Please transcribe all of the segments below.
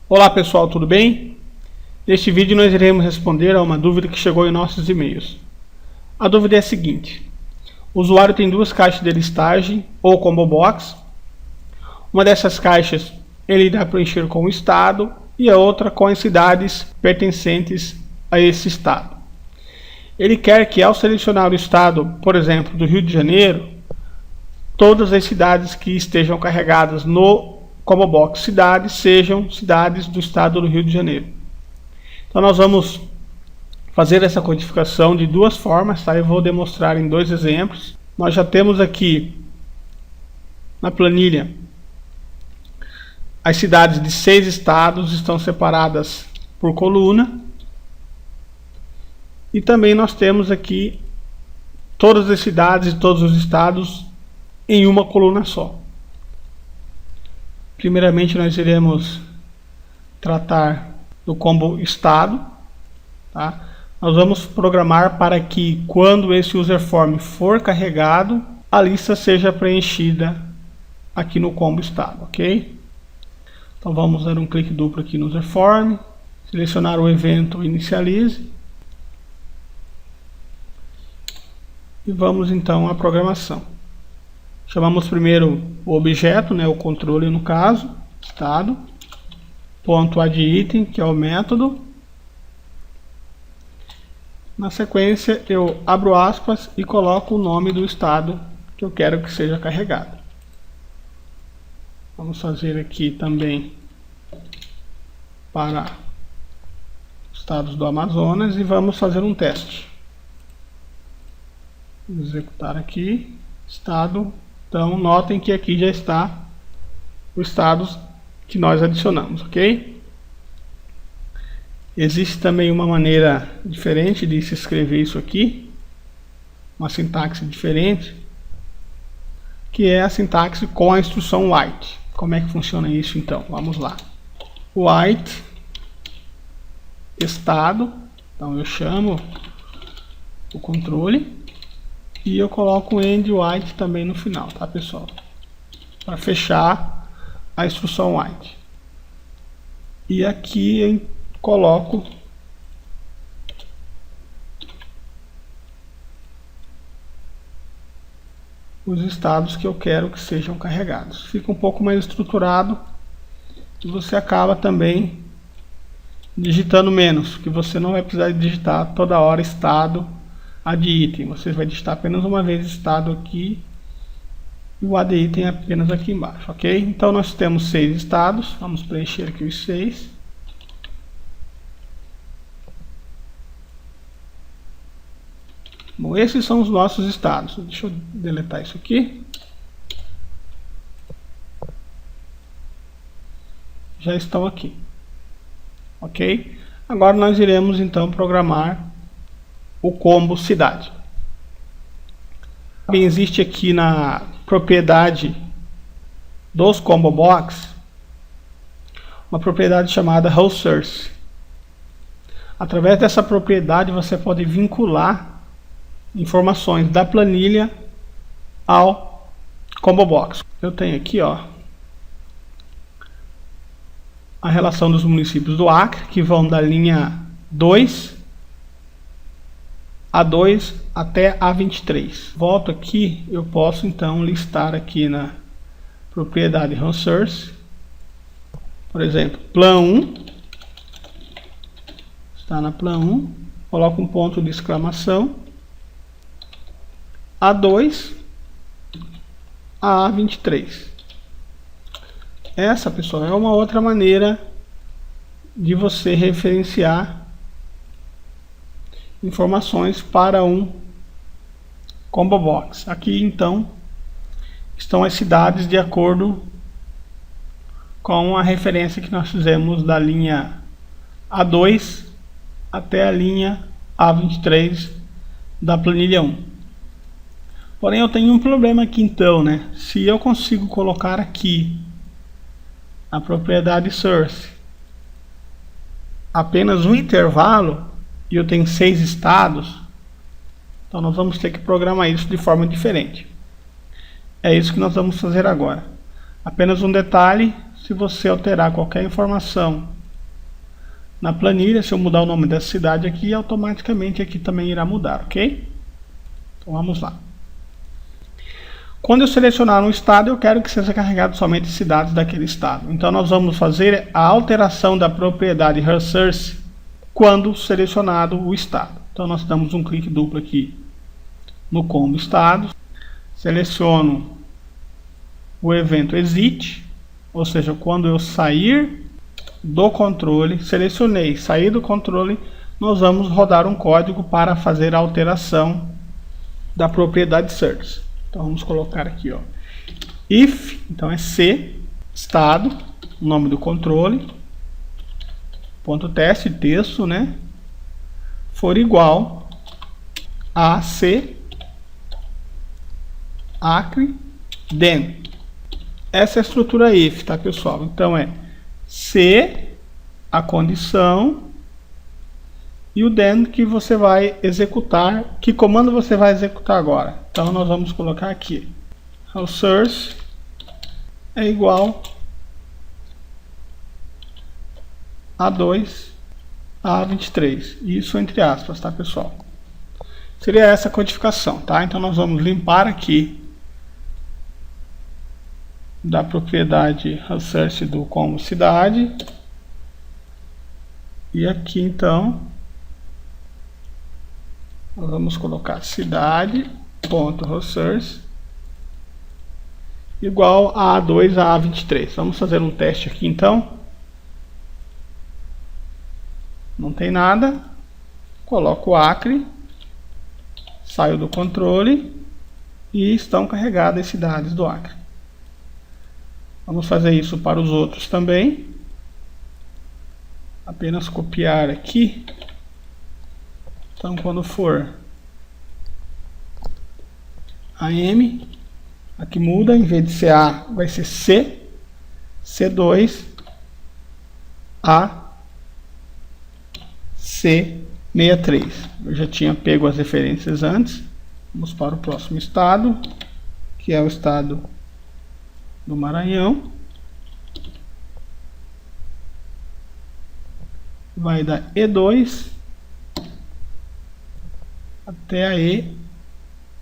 Olá pessoal, tudo bem? Neste vídeo nós iremos responder a uma dúvida que chegou em nossos e-mails. A dúvida é a seguinte: o usuário tem duas caixas de listagem ou combo box. Uma dessas caixas ele irá preencher com o estado e a outra com as cidades pertencentes a esse estado. Ele quer que, ao selecionar o estado, por exemplo, do Rio de Janeiro, todas as cidades que estejam carregadas no combo box cidades sejam cidades do estado do Rio de Janeiro. Então nós vamos fazer essa codificação de duas formas, tá? Eu vou demonstrar em dois exemplos. Nós já temos aqui na planilha as cidades de 6 estados estão separadas por coluna. E também nós temos aqui todas as cidades e todos os estados em uma coluna só. Primeiramente nós iremos tratar do combo estado, tá? Nós vamos programar para que quando esse user form for carregado, a lista seja preenchida aqui no combo estado, ok? Então vamos dar um clique duplo aqui no user form, selecionar o evento inicialize e vamos então à programação. Chamamos primeiro o objeto, né, o controle no caso, estado, ponto add item, que é o método. Na sequência eu abro aspas e coloco o nome do estado que eu quero que seja carregado. Vamos fazer aqui também para estados do Amazonas e vamos fazer um teste. Vou executar aqui, estado. Então notem que aqui já está os estados que nós adicionamos, ok? Existe também uma maneira diferente de se escrever isso aqui, uma sintaxe diferente, que é a sintaxe com a instrução white. Como é que funciona isso então? Vamos lá. White estado, então eu chamo o controle e eu coloco o end white também no final, tá pessoal? Para fechar a instrução white. E aqui eu coloco os estados que eu quero que sejam carregados. Fica um pouco mais estruturado e você acaba também digitando menos, que você não vai precisar digitar toda hora estado add item. Você vai digitar apenas uma vez estado aqui e o add item apenas aqui embaixo, ok? Então nós temos 6 estados, vamos preencher aqui os 6. Bom, esses são os nossos estados. Deixa eu deletar isso aqui. Já estão aqui, ok? Agora nós iremos então programar o combo cidade. Bem, existe aqui na propriedade dos combo box uma propriedade chamada host source. Através dessa propriedade você pode vincular informações da planilha ao combo box. Eu tenho aqui, ó, a relação dos municípios do Acre, que vão da linha 2 A2 até A23. Volto aqui, eu posso então listar aqui na propriedade host source, por exemplo, plan 1, está na plan 1, coloco um ponto de exclamação, A2 a A23. Essa, pessoal, é uma outra maneira de você referenciar informações para um combo box. Aqui então estão as cidades de acordo com a referência que nós fizemos da linha A2 até a linha A23 da planilha 1. Porém eu tenho um problema aqui então, né? Se eu consigo colocar aqui a propriedade source apenas um intervalo e eu tenho 6 estados, então nós vamos ter que programar isso de forma diferente. É isso que nós vamos fazer agora. Apenas um detalhe: se você alterar qualquer informação na planilha. Se eu mudar o nome dessa cidade aqui, automaticamente aqui também irá mudar, ok? Então vamos lá. Quando eu selecionar um estado, eu quero que seja carregado somente cidades daquele estado. Então nós vamos fazer a alteração da propriedade resource quando selecionado o estado. Então nós damos um clique duplo aqui no combo estado, seleciono o evento exit, ou seja, quando eu sair do controle, selecionei sair do controle, nós vamos rodar um código para fazer a alteração da propriedade source. Então vamos colocar aqui, ó, if, então é C, estado, nome do controle, ponto teste, texto, né, for igual a C, Acre, then. Essa é a estrutura if, tá, pessoal? Então é C, a condição, e o then que você vai executar. Que comando você vai executar agora? Então nós vamos colocar aqui, source é igual a 2 a 23. Isso entre aspas, tá, pessoal? Seria essa a codificação, tá? Então nós vamos limpar aqui da propriedade resource do combo cidade. E aqui então nós vamos colocar cidade.resource igual a A2 a A23. Vamos fazer um teste aqui então. Não tem nada. Coloco o Acre, saio do controle e estão carregadas as cidades do Acre. Vamos fazer isso para os outros também. Apenas copiar aqui. Então quando for AM, aqui muda, em vez de ser A vai ser C, C2, A, C63. Eu já tinha pego as referências antes. Vamos para o próximo estado, que é o estado do Maranhão. Vai da E2 até a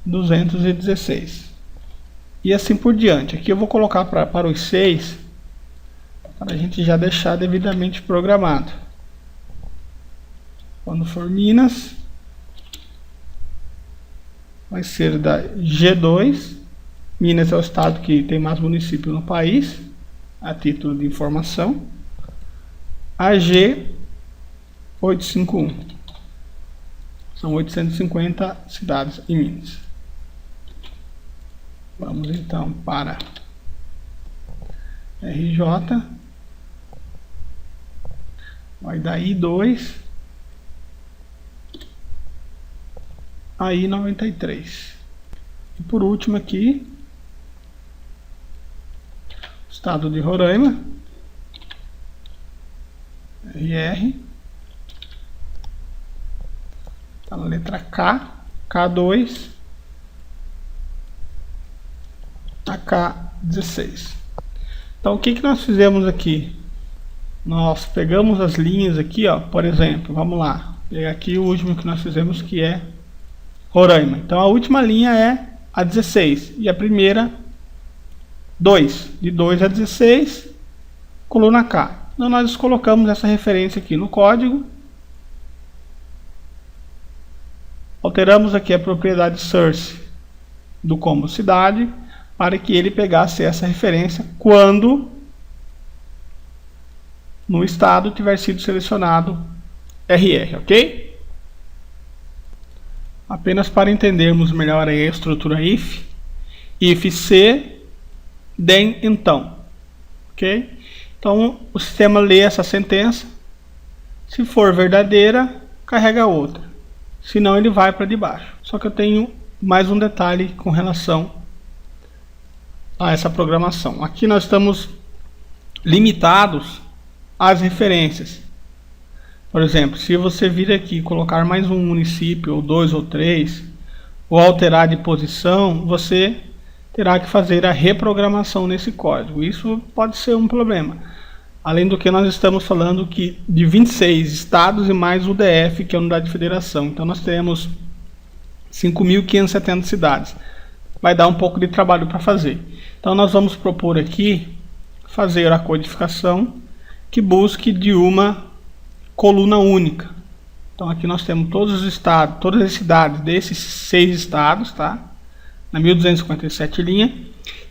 E216. E assim por diante. Aqui eu vou colocar para os 6, para a gente já deixar devidamente programado. Quando for Minas, vai ser da G2. Minas é o estado que tem mais municípios no país, a título de informação. A G851. São 850 cidades em Minas. Vamos então para RJ. Vai da I2 a I93. E por último aqui, estado de Roraima, RR, tá na letra K, K2 a K16. Então o que nós fizemos aqui? Nós pegamos as linhas aqui, ó, por exemplo, vamos lá, pegar aqui o último que nós fizemos, que é Roraima. Então a última linha é a 16 e a primeira 2, de 2 a 16, coluna K. Então nós colocamos essa referência aqui no código, alteramos aqui a propriedade source do combo cidade para que ele pegasse essa referência quando no estado tiver sido selecionado RR, ok? Apenas para entendermos melhor aí a estrutura if C, then, então, ok? Então o sistema lê essa sentença, se for verdadeira, carrega outra, senão ele vai para debaixo. Só que eu tenho mais um detalhe com relação a essa programação. Aqui nós estamos limitados às referências. Por exemplo, se você vir aqui e colocar mais um município, ou 2 ou 3, ou alterar de posição, você terá que fazer a reprogramação nesse código. Isso pode ser um problema. Além do que nós estamos falando que de 26 estados e mais o DF, que é a unidade de federação. Então nós teremos 5.570 cidades. Vai dar um pouco de trabalho para fazer. Então nós vamos propor aqui fazer a codificação que busque de uma coluna única. Então aqui nós temos todos os estados, todas as cidades desses 6 estados, tá? Na 1257 linha.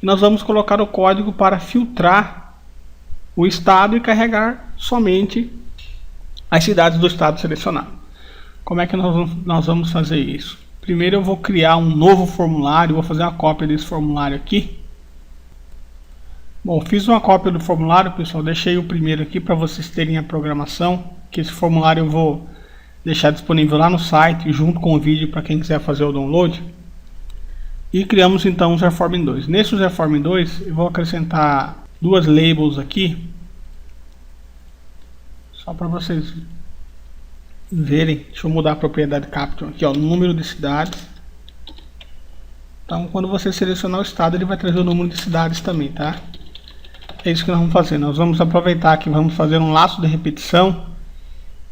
E nós vamos colocar o código para filtrar o estado e carregar somente as cidades do estado selecionado. Como é que nós vamos fazer isso? Primeiro eu vou criar um novo formulário, vou fazer uma cópia desse formulário aqui. Bom, fiz uma cópia do formulário, pessoal, deixei o primeiro aqui para vocês terem a programação, que esse formulário eu vou deixar disponível lá no site, junto com o vídeo para quem quiser fazer o download. E criamos então os Reform 2. Nesse Reform 2 eu vou acrescentar 2 labels aqui, só para vocês verem. Deixa eu mudar a propriedade capture aqui, ó, número de cidades. Então quando você selecionar o estado, ele vai trazer o número de cidades também, tá? É isso que nós vamos fazer. Nós vamos aproveitar que vamos fazer um laço de repetição.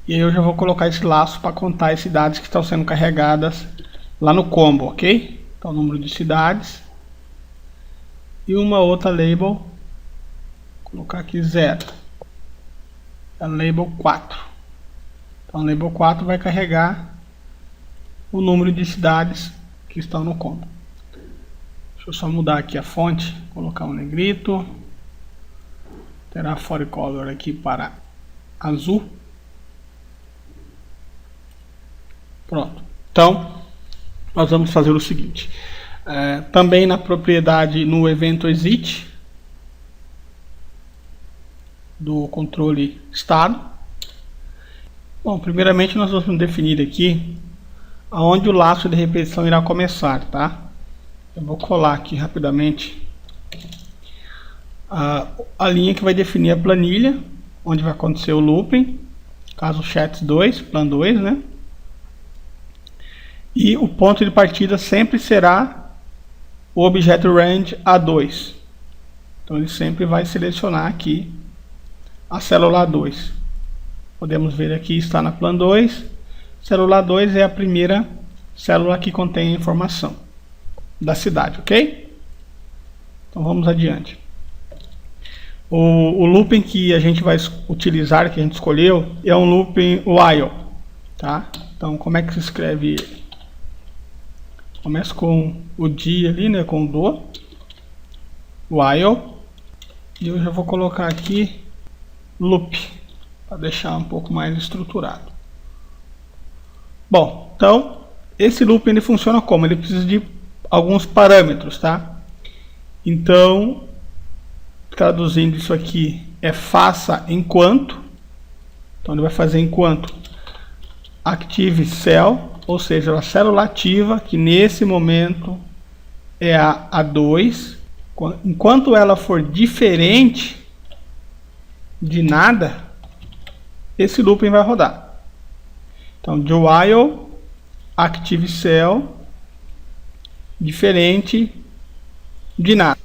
E aí eu já vou colocar esse laço para contar as cidades que estão sendo carregadas lá no combo, ok? Então número de cidades. E uma outra label. Vou colocar aqui 0. É a label 4. Então a label 4 vai carregar o número de cidades que estão no combo. Deixa eu só mudar aqui a fonte. Colocar um negrito. Terá fore color aqui para azul. Pronto. Então, nós vamos fazer o seguinte. Também na propriedade, no evento exit do controle estado. Bom, primeiramente nós vamos definir aqui aonde o laço de repetição irá começar, tá? Eu vou colar aqui rapidamente a linha que vai definir a planilha, onde vai acontecer o looping, caso chats 2, plan 2, né? E o ponto de partida sempre será o objeto range A2. Então ele sempre vai selecionar aqui a célula A2. Podemos ver aqui, está na plan 2. Célula 2 é a primeira célula que contém a informação da cidade, ok? Então vamos adiante. O looping que a gente vai utilizar, que a gente escolheu, é um looping while, tá? Então como é que se escreve ele? Começa com o dia ali, né, com o do, while, e eu já vou colocar aqui loop, para deixar um pouco mais estruturado. Bom, então, esse loop ele funciona como? Ele precisa de alguns parâmetros, tá? Então, traduzindo isso aqui, é faça enquanto. Então ele vai fazer enquanto active cell, ou seja, a célula ativa, que nesse momento é a A2. Enquanto ela for diferente de nada, esse looping vai rodar. Então, de while active cell diferente de nada.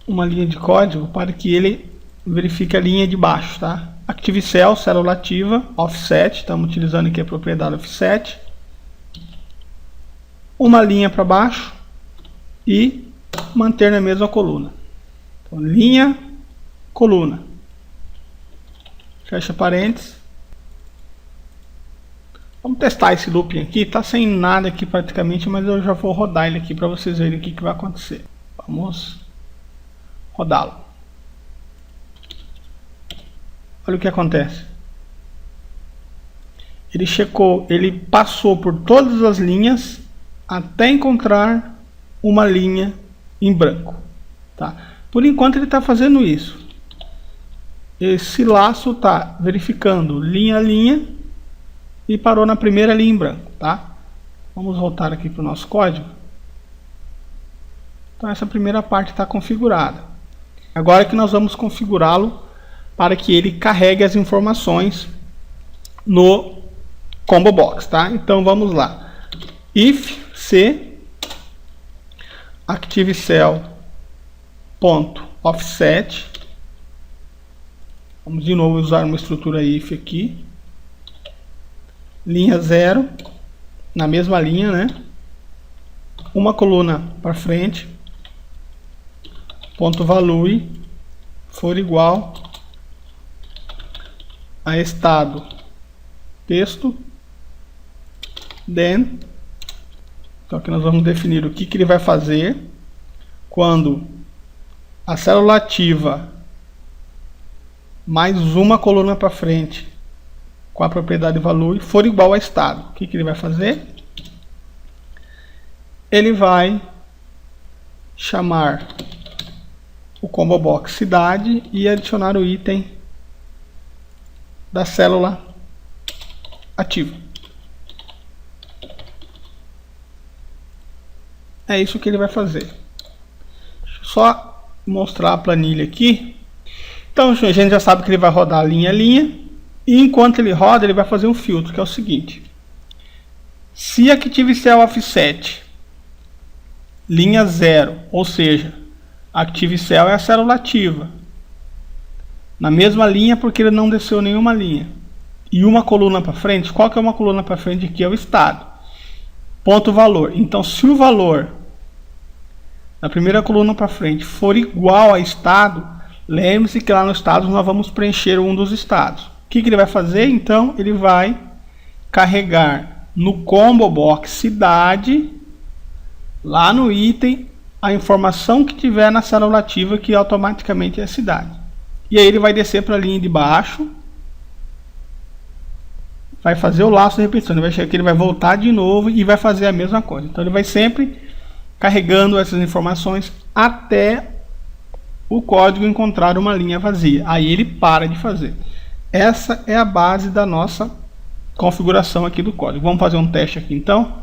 Uma linha de código para que ele verifique a linha de baixo, tá? Active cell, célula ativa, offset, estamos utilizando aqui a propriedade offset. Uma linha para baixo e manter na mesma coluna. Então, linha, coluna. Fecha parênteses. Vamos testar esse looping aqui. Está sem nada aqui praticamente, mas eu já vou rodar ele aqui para vocês verem o que vai acontecer. Vamos rodá-lo. Olha o que acontece. Ele checou, ele passou por todas as linhas até encontrar uma linha em branco, tá? Por enquanto ele está fazendo isso. Esse laço está verificando linha a linha e parou na primeira linha em branco, tá? Vamos voltar aqui para o nosso código. Então essa primeira parte está configurada. Agora que nós vamos configurá-lo para que ele carregue as informações no combo box, tá? Então vamos lá. If C active cell ponto offset. Vamos de novo usar uma estrutura if aqui. Linha 0, na mesma linha, né? Uma coluna para frente. Ponto value for igual a estado texto. Then, então aqui nós vamos definir o que ele vai fazer quando a célula ativa mais uma coluna para frente com a propriedade value for igual a estado. O que ele vai fazer? Ele vai chamar o combo box cidade e adicionar o item da célula ativa. É isso que ele vai fazer. Deixa eu só mostrar a planilha aqui. Então, a gente já sabe que ele vai rodar linha a linha. E enquanto ele roda, ele vai fazer um filtro, que é o seguinte. Se ActiveCell offset linha 0, ou seja, ActiveCell é a célula ativa, na mesma linha porque ele não desceu nenhuma linha, e uma coluna para frente, qual que é uma coluna para frente aqui? É o estado. Ponto valor. Então, se o valor na primeira coluna para frente for igual a estado, lembre-se que lá no estado nós vamos preencher um dos estados. O que ele vai fazer? Então, ele vai carregar no combo box cidade, lá no item, a informação que tiver na célula ativa, que automaticamente é a cidade. E aí ele vai descer para a linha de baixo, vai fazer o laço de repetição. Ele vai chegar aqui, ele vai voltar de novo e vai fazer a mesma coisa. Então ele vai sempre carregando essas informações até o código encontrar uma linha vazia. Aí ele para de fazer. Essa é a base da nossa configuração aqui do código. Vamos fazer um teste aqui então.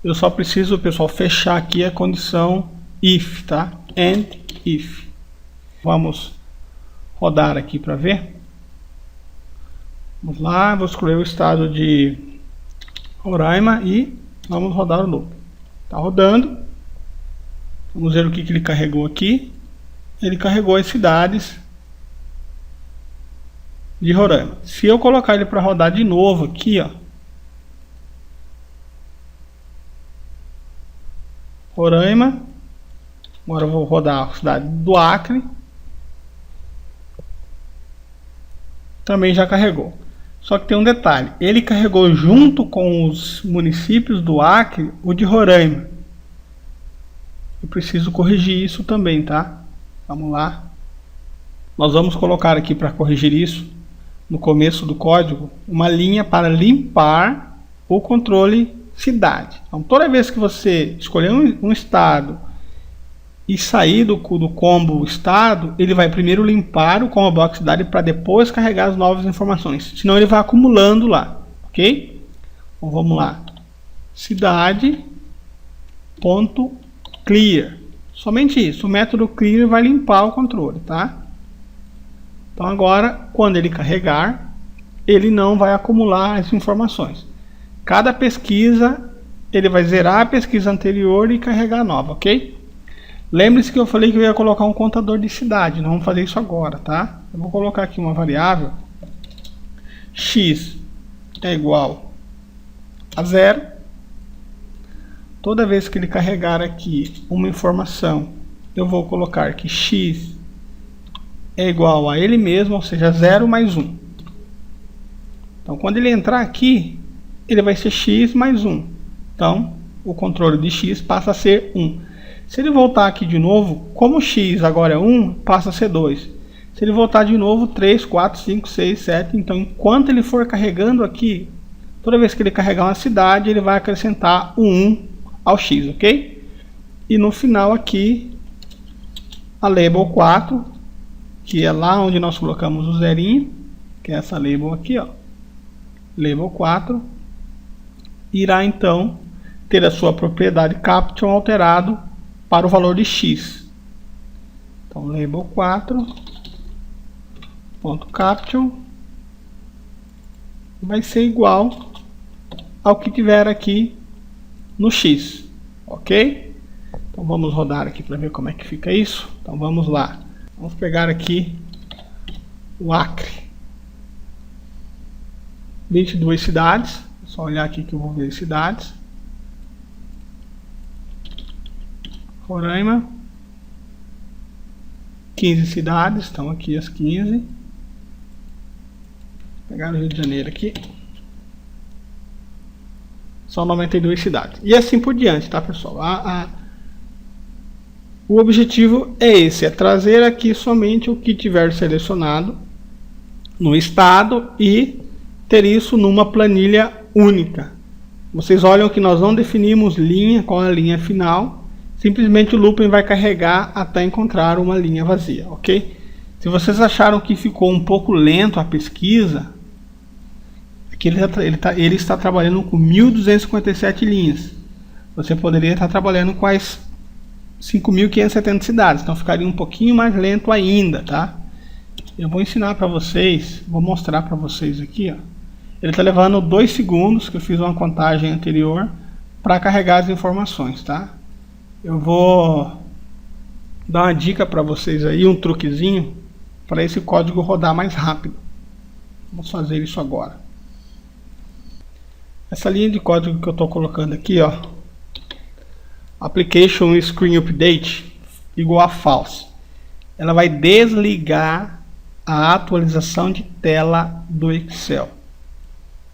Eu só preciso, pessoal, fechar aqui a condição if, tá? And if. Vamos rodar aqui para ver. Vamos lá, vou escolher o estado de Roraima e vamos rodar o loop. Está rodando. Vamos ver o que ele carregou aqui. Ele carregou as cidades de Roraima. Se eu colocar ele para rodar de novo aqui, ó, Roraima, agora eu vou rodar a cidade do Acre, também já carregou. Só que tem um detalhe, ele carregou junto com os municípios do Acre o de Roraima. Eu preciso corrigir isso também, tá? Vamos lá. Nós vamos colocar aqui para corrigir isso, no começo do código, uma linha para limpar o controle cidade. Então, toda vez que você escolher um estado e sair do combo estado, ele vai primeiro limpar o combo box cidade para depois carregar as novas informações. Senão ele vai acumulando lá, ok? Então, vamos lá. Cidade ponto clear. Somente isso. O método clear vai limpar o controle, tá? Então agora, quando ele carregar, ele não vai acumular as informações. Cada pesquisa, ele vai zerar a pesquisa anterior e carregar a nova, ok? Lembre-se que eu falei que eu ia colocar um contador de cidade. Nós vamos fazer isso agora, tá? Eu vou colocar aqui uma variável. X é igual a 0. Toda vez que ele carregar aqui uma informação, eu vou colocar que x é igual a ele mesmo, ou seja, 0 mais 1. Então, quando ele entrar aqui, ele vai ser x mais 1. Então, o controle de x passa a ser 1. Se ele voltar aqui de novo, como x agora é 1, passa a ser 2. Se ele voltar de novo, 3, 4, 5, 6, 7. Então, enquanto ele for carregando aqui, toda vez que ele carregar uma cidade, ele vai acrescentar o 1 ao x, ok? E no final aqui, a label 4, que é lá onde nós colocamos o zerinho, que é essa label aqui, ó. Label 4, irá então ter a sua propriedade caption alterado para o valor de x. Então, label 4 ponto caption vai ser igual ao que tiver aqui no x, ok? Então vamos rodar aqui para ver como é que fica isso. Então vamos lá. Vamos pegar aqui o Acre. 22 cidades. É só olhar aqui que eu vou ver as cidades. Roraima. 15 cidades. Estão aqui as 15. Vou pegar o Rio de Janeiro aqui. São 92 cidades. E assim por diante, tá, pessoal? O objetivo é esse, é trazer aqui somente o que tiver selecionado no estado e ter isso numa planilha única. Vocês olham que nós não definimos linha, qual é a linha final, simplesmente o looping vai carregar até encontrar uma linha vazia, ok? Se vocês acharam que ficou um pouco lento a pesquisa, aqui ele está trabalhando com 1257 linhas. Você poderia estar trabalhando com as 5.570 cidades, então ficaria um pouquinho mais lento ainda, tá? Eu vou ensinar para vocês, vou mostrar para vocês aqui, ó. Ele está levando 2 segundos, que eu fiz uma contagem anterior, para carregar as informações, tá? Eu vou dar uma dica para vocês aí, um truquezinho, para esse código rodar mais rápido. Vamos fazer isso agora. Essa linha de código que eu estou colocando aqui, ó, Application Screen Update igual a false. Ela vai desligar a atualização de tela do Excel.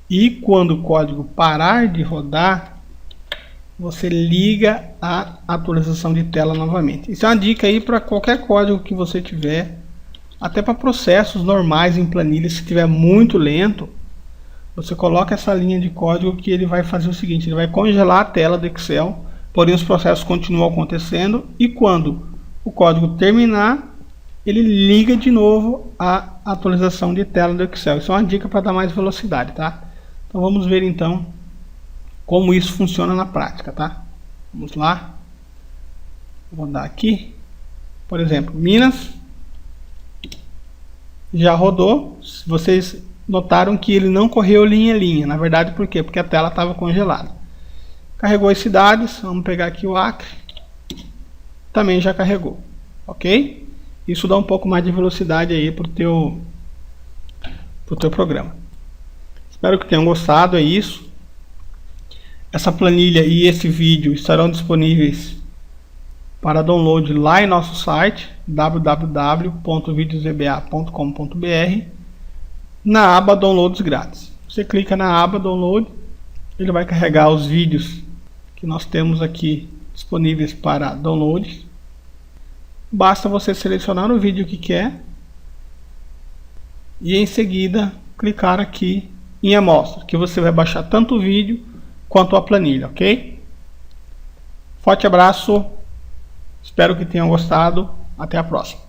E quando o código parar de rodar, você liga a atualização de tela novamente. Isso é uma dica aí para qualquer código que você tiver, até para processos normais em planilha. Se estiver muito lento, você coloca essa linha de código que ele vai fazer o seguinte, ele vai congelar a tela do Excel, porém os processos continuam acontecendo e quando o código terminar, ele liga de novo a atualização de tela do Excel. Isso é uma dica para dar mais velocidade, tá? Então vamos ver então como isso funciona na prática, tá? Vamos lá. Vou dar aqui, por exemplo, Minas já rodou. Vocês notaram que ele não correu linha a linha, na verdade por quê? Porque a tela estava congelada. Carregou as cidades, vamos pegar aqui o Acre, também já carregou, ok? Isso dá um pouco mais de velocidade aí pro teu programa. Espero que tenham gostado, é isso. Essa planilha e esse vídeo estarão disponíveis para download lá em nosso site www.videozba.com.br na aba Downloads Grátis. Você clica na aba Download, ele vai carregar os vídeos que nós temos aqui disponíveis para download. Basta você selecionar o vídeo que quer e em seguida clicar aqui em amostra, que você vai baixar tanto o vídeo quanto a planilha, ok? Forte abraço, espero que tenham gostado, até a próxima.